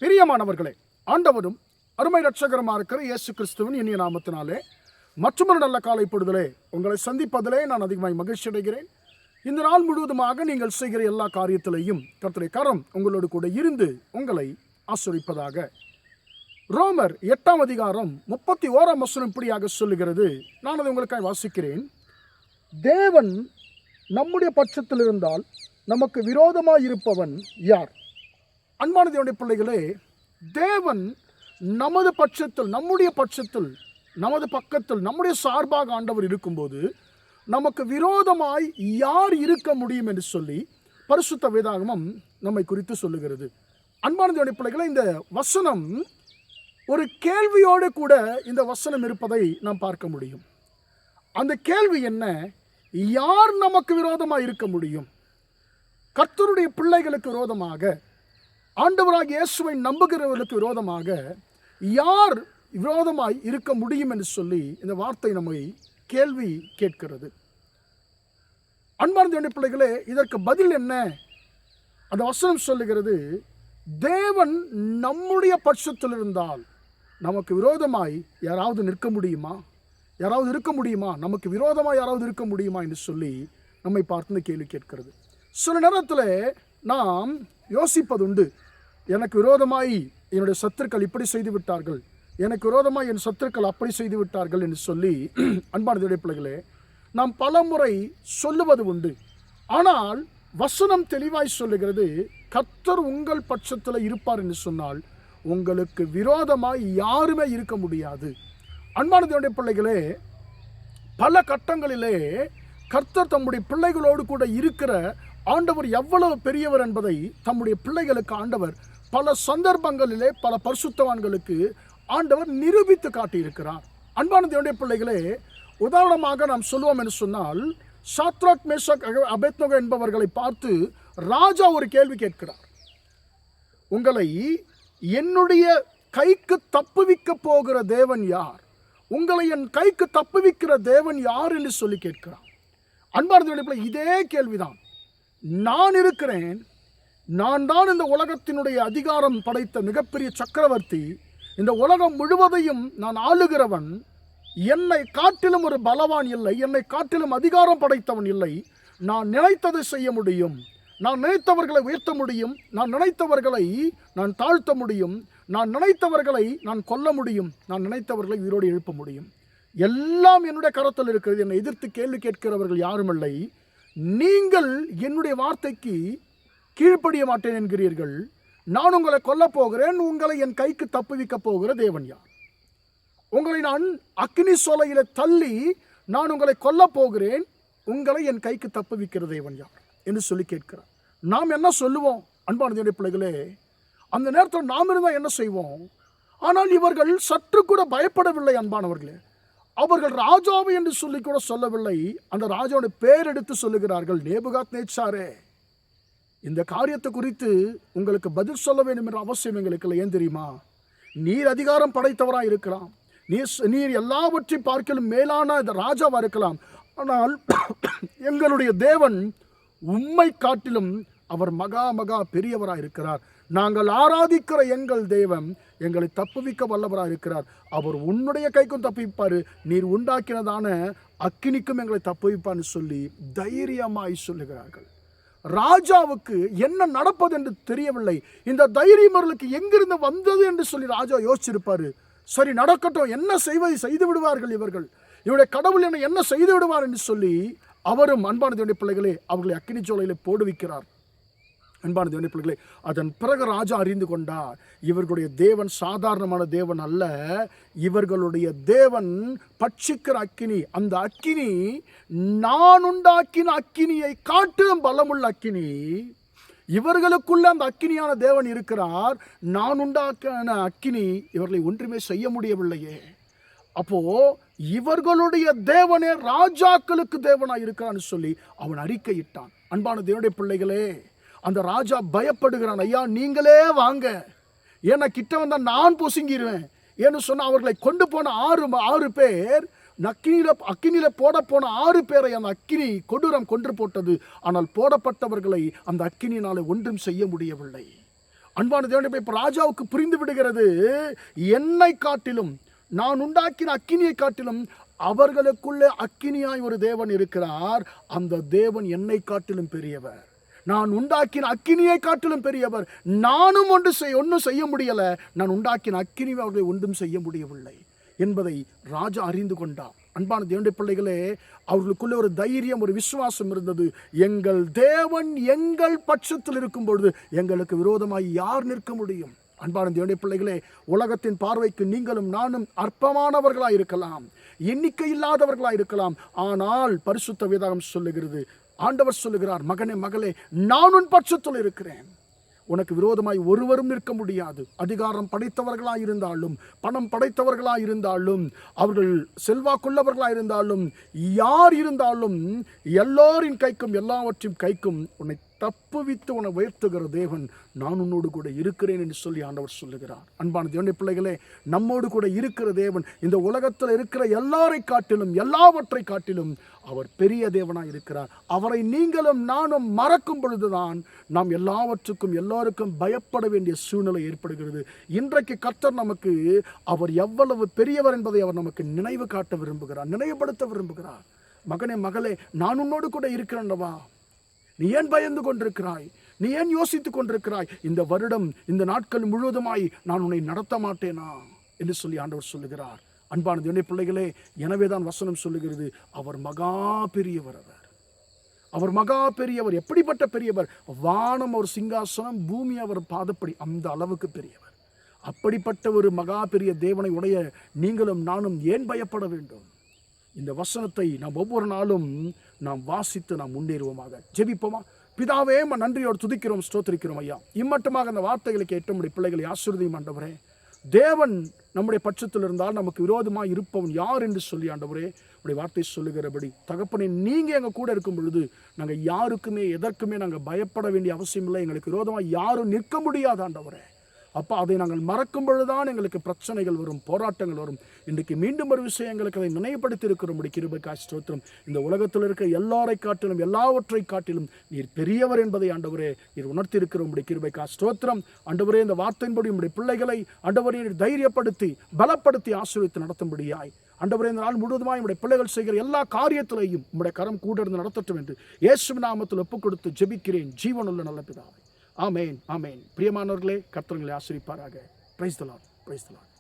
பிரியமானவர்களே, ஆண்டவரும் அருமை இரட்சகருமா இருக்கிற இயேசு கிறிஸ்துவின் இனிய நாமத்தினாலே மற்றொரு நல்ல காலை பொழுதிலே உங்களை சந்திப்பதிலே நான் அதிகமாய் மகிழ்ச்சி அடைகிறேன். இந்த நாள் முழுவதுமாக நீங்கள் செய்கிற எல்லா காரியத்திலையும் கர்த்தருடைய கரம் உங்களோடு கூட இருந்து உங்களை ஆசீர்வதிப்பதாக. ரோமர் 8ஆம் அதிகாரம் 31ஆம் வசனம் இப்படியாக சொல்லுகிறது. நான் அதை உங்களுக்காக வாசிக்கிறேன். தேவன் நம்முடைய பட்சத்தில் இருந்தால் நமக்கு விரோதமாய் இருப்பவன் யார்? அன்பான தேவனுடைய பிள்ளைகளே, தேவன் நமது பட்சத்தில், நம்முடைய பட்சத்தில், நமது பக்கத்தில், நம்முடைய சார்பாக ஆண்டவர் இருக்கும்போது நமக்கு விரோதமாய் யார் இருக்க முடியும் என்று சொல்லி பரிசுத்த வேதாகமம் நம்மை குறித்து சொல்லுகிறது. அன்பான தேவனுடைய பிள்ளைகளே, இந்த வசனம் ஒரு கேள்வியோடு கூட இந்த வசனம் இருப்பதை நாம் பார்க்க முடியும். அந்த கேள்வி என்ன? யார் நமக்கு விரோதமாக இருக்க முடியும்? கர்த்தருடைய பிள்ளைகளுக்கு விரோதமாக, ஆண்டவராகிய இயேசுவை நம்புகிறவர்களுக்கு விரோதமாக யார் விரோதமாய் இருக்க முடியும் என்று சொல்லி இந்த வார்த்தை நம்மை கேள்வி கேட்கிறது. அன்பார்ந்த தேவனுடைய பிள்ளைகளே, இதற்கு பதில் என்ன? அந்த வசனம் சொல்லுகிறது, தேவன் நம்முடைய பட்சத்தில் இருந்தால் நமக்கு விரோதமாய் யாராவது நிற்க முடியுமா? யாராவது இருக்க முடியுமா? நமக்கு விரோதமாக யாராவது இருக்க முடியுமா என்று சொல்லி நம்மை பார்த்து இந்த கேள்வி கேட்கிறது. சில நேரத்தில் நாம் யோசிப்பதுண்டு, எனக்கு விரோதமாய் என்னுடைய சத்துருக்கள் இப்படி செய்து விட்டார்கள், எனக்கு விரோதமாய் என் சத்துருக்கள் அப்படி செய்து விட்டார்கள் என்று சொல்லி அன்பான தேவனுடைய பிள்ளைகளே, நாம் பல முறை சொல்லுவது உண்டு. ஆனால் வசனம் தெளிவாய் சொல்லுகிறது, கர்த்தர் உங்கள் பட்சத்தில் இருப்பார் என்று சொன்னால் உங்களுக்கு விரோதமாய் யாருமே இருக்க முடியாது. அன்பான தேவனுடைய பிள்ளைகளே, பல கட்டங்களிலே கர்த்தர் தம்முடைய பிள்ளைகளோடு கூட இருக்கிற ஆண்டவர் எவ்வளவு பெரியவர் என்பதை தம்முடைய பிள்ளைகளுக்கு ஆண்டவர் பல சந்தர்ப்பங்களிலே பல பரிசுத்தவான்களுக்கு ஆண்டவர் நிரூபித்து காட்டியிருக்கிறார். அன்பான தேவனுடைய பிள்ளைகளே, உதாரணமாக நாம் சொல்லுவோம் என்று சொன்னால், சாத்ராக், மேஷாக், அபேத்நேகோ என்பவர்களை பார்த்து ராஜா ஒரு கேள்வி கேட்கிறார். உங்களை என்னுடைய கைக்கு தப்புவிக்க போகிற தேவன் யார்? உங்களை என் கைக்கு தப்புவிக்கிற தேவன் யார் என்று சொல்லி கேட்கிறார். அன்பான தேவனுடைய பிள்ளை, இதே கேள்விதான். நான் இருக்கிறேன், நான் தான் இந்த உலகத்தினுடைய அதிகாரம் படைத்த மிகப்பெரிய சக்கரவர்த்தி, இந்த உலகம் முழுவதையும் நான் ஆளுகிறவன், என்னை காட்டிலும் ஒரு பலவான் இல்லை, என்னை காட்டிலும் அதிகாரம் படைத்தவன் இல்லை. நான் நினைத்ததை செய்ய முடியும், நான் நினைத்தவர்களை உயர்த்த முடியும், நான் நினைத்தவர்களை நான் தாழ்த்த முடியும், நான் நினைத்தவர்களை நான் கொல்ல முடியும், நான் நினைத்தவர்களை உயிரோடு எழுப்ப முடியும். எல்லாம் என்னுடைய கரத்தில் இருக்கிறது. என்னை எதிர்த்து கேள்வி கேட்கிறவர்கள் யாரும் இல்லை. நீங்கள் என்னுடைய வார்த்தைக்கு கீழ்ப்படிய மாட்டேன் என்கிறீர்கள். நான் உங்களை கொல்லப் போகிறேன், உங்களை என் கைக்கு தப்புவிக்க போகிற தேவன் யார்? உங்களை நான் அக்னி சோலையில தள்ளி நான் உங்களை கொல்லப் போகிறேன், உங்களை என் கைக்கு தப்புவிக்கிற தேவன் யார் என்று சொல்லி கேட்கிறார். நாம் என்ன சொல்லுவோம்? அன்பான தேவனுடைய பிள்ளைகளே, அந்த நேரத்தில் நாம் இருந்தால் என்ன செய்வோம்? ஆனால் இவர்கள் சற்று கூட பயப்படவில்லை. அன்பானவர்களே, அவர்கள் ராஜாவை என்று சொல்லி கூட சொல்லவில்லை. அந்த ராஜாவுடைய பேர் எடுத்து சொல்லுகிறார்கள், நேபுகாத்நேச்சாரே, இந்த காரியத்தை குறித்து உங்களுக்கு பதில் சொல்ல வேண்டும் என்ற அவசியம் எங்களுக்கு இல்லை. ஏன் தெரியுமா? நீர் அதிகாரம் படைத்தவராக இருக்கலாம், நீர் எல்லாவற்றையும் பார்க்கலும் மேலான இந்த ராஜாவாக இருக்கலாம். ஆனால் எங்களுடைய தேவன் உம்மை காட்டிலும் அவர் மகா மகா பெரியவராக இருக்கிறார். நாங்கள் ஆராதிக்கிற எங்கள் தேவன் எங்களை தப்புவிக்க வல்லவராக இருக்கிறார். அவர் உன்னுடைய கைக்கும் தப்புவிப்பார், நீர் உண்டாக்கினதான அக்கினிக்கும் எங்களை தப்புவிப்பான்னு சொல்லி தைரியமாய் சொல்லுகிறார்கள். ராஜாவுக்கு என்ன நடப்பது என்று தெரியவில்லை. இந்த தைரியம் அவர்களுக்கு எங்கிருந்து வந்தது என்று சொல்லி ராஜா யோசிச்சிருப்பாரு. சரி, நடக்கட்டும், என்ன செய்வதை செய்து விடுவார்கள் இவர்கள், இவருடைய கடவுள் என்ன செய்து விடுவார் என்று சொல்லி அவரும் அன்பான தேவனுடைய பிள்ளைகளே அவர்களை அக்கினி சோலையிலே போடுவிக்கிறார். அன்பான தேவனுடைய பிள்ளைகளே, அதன் பிறகு ராஜா அறிந்து கொண்டார், இவர்களுடைய தேவன் சாதாரணமான தேவன் அல்ல, இவர்களுடைய தேவன் பட்சிக்கிற அக்கினி. அந்த அக்கினி நான் உண்டாக்கின அக்கினியை காட்டிலும் பலமுள்ள அக்கினி. இவர்களுக்குள்ள அந்த அக்கினியான தேவன் இருக்கிறார். நான் உண்டாக்கின அக்கினி இவர்களை ஒன்றுமே செய்ய முடியவில்லையே. அப்போ இவர்களுடைய தேவனே ராஜாக்களுக்கு தேவனாய் இருக்கிறான்னு சொல்லி அவன் அறிக்கையிட்டான். அன்பான தேவனுடைய பிள்ளைகளே, அந்த ராஜா பயப்படுகிறான். ஐயா, நீங்களே வாங்க, ஏன்னா கிட்ட வந்தா நான் பொசுங்கிடுவேன் ஏன்னு சொன்ன அவர்களை கொண்டு போன ஆறு பேர் அக்கினியில போட போன 6 பேரை அந்த அக்கினி கொடூரம் கொன்று போட்டது. ஆனால் போடப்பட்டவர்களை அந்த அக்கினியினாலே ஒன்றும் செய்ய முடியவில்லை. அன்பான தேவனே, இப்ப ராஜாவுக்கு புரிந்து விடுகிறது, என்னை காட்டிலும், நான் உண்டாக்கின அக்கினியை காட்டிலும் அவர்களுக்குள்ளே அக்கினியாய் ஒரு தேவன் இருக்கிறார். அந்த தேவன் என்னை காட்டிலும் பெரியவர். நான் உண்டாக்கின அக்கினியை காட்டிலும் பெரியவர். நானும் ஒன்றும் செய்ய முடியல. நான் உண்டாக்கின அக்கினி அவர்களை ஒன்றும் செய்ய முடியவில்லை என்பதை ராஜா அறிந்து கொண்டார். அன்பான தேவனுடைய பிள்ளைகளே, அவர்களுக்குள்ள ஒரு தைரியம், ஒரு விசுவாசம் இருந்தது. எங்கள் தேவன் எங்கள் பட்சத்தில் இருக்கும் பொழுது எங்களுக்கு விரோதமாய் யார் நிற்க முடியும்? அன்பான தேவனுடைய பிள்ளைகளே, உலகத்தின் பார்வைக்கு நீங்களும் நானும் அற்பமானவர்களாக இருக்கலாம், எண்ணிக்கை இல்லாதவர்களாக இருக்கலாம். ஆனால் பரிசுத்த வேதாகம் சொல்லுகிறது, ஆண்டவர் சொல்லுகிறார், மகனே மகளே, நான் உன் பட்சத்தில் இருக்கிறேன். உனக்கு விரோதமாய் ஒருவரும் நிற்க முடியாது. அதிகாரம் படைத்தவர்களாக இருந்தாலும், பணம் படைத்தவர்களாக இருந்தாலும், அவர்கள் செல்வாக்குள்ளவர்களாக இருந்தாலும், யார் இருந்தாலும், எல்லோரின் கைக்கும் எல்லாவற்றையும் கைக்கும் உன்னை தப்புவித்து உன்னை உயர்த்துகிற தேவன் நான் உன்னோடு கூட இருக்கிறேன் என்று சொல்லி ஆண்டவர் சொல்லுகிறார். அன்பான தேவனுடைய பிள்ளைகளே, நம்மோடு கூட இருக்கிற தேவன் இந்த உலகத்தில் இருக்கிற எல்லாரை காட்டிலும், எல்லாவற்றை காட்டிலும் அவர் பெரிய தேவனாய் இருக்கிறார். அவரை நீங்களும் நானும் மறக்கும் பொழுதுதான் நாம் எல்லாவற்றுக்கும் எல்லாருக்கும் பயப்பட வேண்டிய சூழ்நிலை ஏற்படுகிறது. இன்றைக்கு கர்த்தர் நமக்கு அவர் எவ்வளவு பெரியவர் என்பதை அவர் நமக்கு நினைவு காட்ட விரும்புகிறார், நினைவுபடுத்த விரும்புகிறார். மகனே மகளே, நான் உன்னோடு கூட இருக்கிறேன்டவா, நீ ஏன் பயந்து கொண்டிருக்கிறாய்? நீ ஏன் யோசித்துக் கொண்டிருக்கிறாய்? இந்த வருடம், இந்த நாட்கள் முழுவதுமாய் நான் உன்னை நடத்த மாட்டேனா என்று சொல்லி ஆண்டவர் சொல்லுகிறார். அன்பான தேவனுடைய பிள்ளைகளே, எனவேதான் வசனம் சொல்லுகிறது, அவர் மகா பெரியவர். அவர் மகா பெரியவர். எப்படிப்பட்ட பெரியவர்? வானம் ஒரு சிங்காசனம், பூமி அவர் பாதப்படி, அந்த அளவுக்கு பெரியவர். அப்படிப்பட்ட ஒரு மகா பெரிய தேவனை உடைய நீங்களும் நானும் ஏன் பயப்பட வேண்டும்? இந்த வசனத்தை நாம் ஒவ்வொரு நாளும் நாம் வாசித்து நாம் முன்னேறுவோமாக. ஜெபிப்போமா? பிதாவே, நன்றியோடு துதிக்கிறோம், ஸ்தோத்திரிக்கிறோம் ஐயா. இம்மட்டமாக அந்த வார்த்தைகளை கேட்டு நம்முடைய பிள்ளைகளை ஆசீர்வதியும் ஆண்டவரே. தேவன் நம்முடைய பட்சத்தில் இருந்தால் நமக்கு விரோதமாக இருப்பவன் யார் என்று சொல்லி ஆண்டவரே உடைய வார்த்தை சொல்லுகிறபடி தகப்பனே, நீங்கள் எங்கள் கூட இருக்கும் பொழுது நாங்கள் யாருக்குமே எதற்குமே நாங்கள் பயப்பட வேண்டிய அவசியம் இல்லை. எங்களுக்கு விரோதமாக யாரும் நிற்க முடியாது ஆண்டவரே. அப்போ அதை நாங்கள் மறக்கும் பொழுதுதான் எங்களுக்கு பிரச்சனைகள் வரும், போராட்டங்கள் வரும். இன்றைக்கு மீண்டும் ஒரு விஷயம் எங்களுக்கு அதை நினைவுபடுத்தி இருக்கிறோம். கிருபைக்காய் ஸ்தோத்திரம். இந்த உலகத்தில் இருக்க எல்லாரை காட்டிலும், எல்லாவற்றை காட்டிலும் நீர் பெரியவர் என்பதை ஆண்டவரே நீர் உணர்த்தி இருக்கிறோம். கிருபைக்காய் ஸ்தோத்திரம். ஆண்டவரே, இந்த வார்த்தையின்படி உடைய பிள்ளைகளை ஆண்டவரே தைரியப்படுத்தி பலப்படுத்தி ஆசீர்வதித்து நடத்தும்படியாய் ஆண்டவரே, இந்த நாள் முழுவதுமாய் உடைய பிள்ளைகள் செய்கிற எல்லா காரியத்திலையும் உடைய கரம் கூட இருந்து நடத்தட்டும் என்று இயேசுவின் நாமத்தில் ஒப்புக் கொடுத்து ஜெபிக்கிறேன், ஜீவனுள்ள நல்ல பிதாவே. ஆமேன், ஆமேன். பிரியமானவர்களே, கர்த்தர் உங்களை ஆசீர்வதிப்பாராக. Praise the Lord, praise the Lord.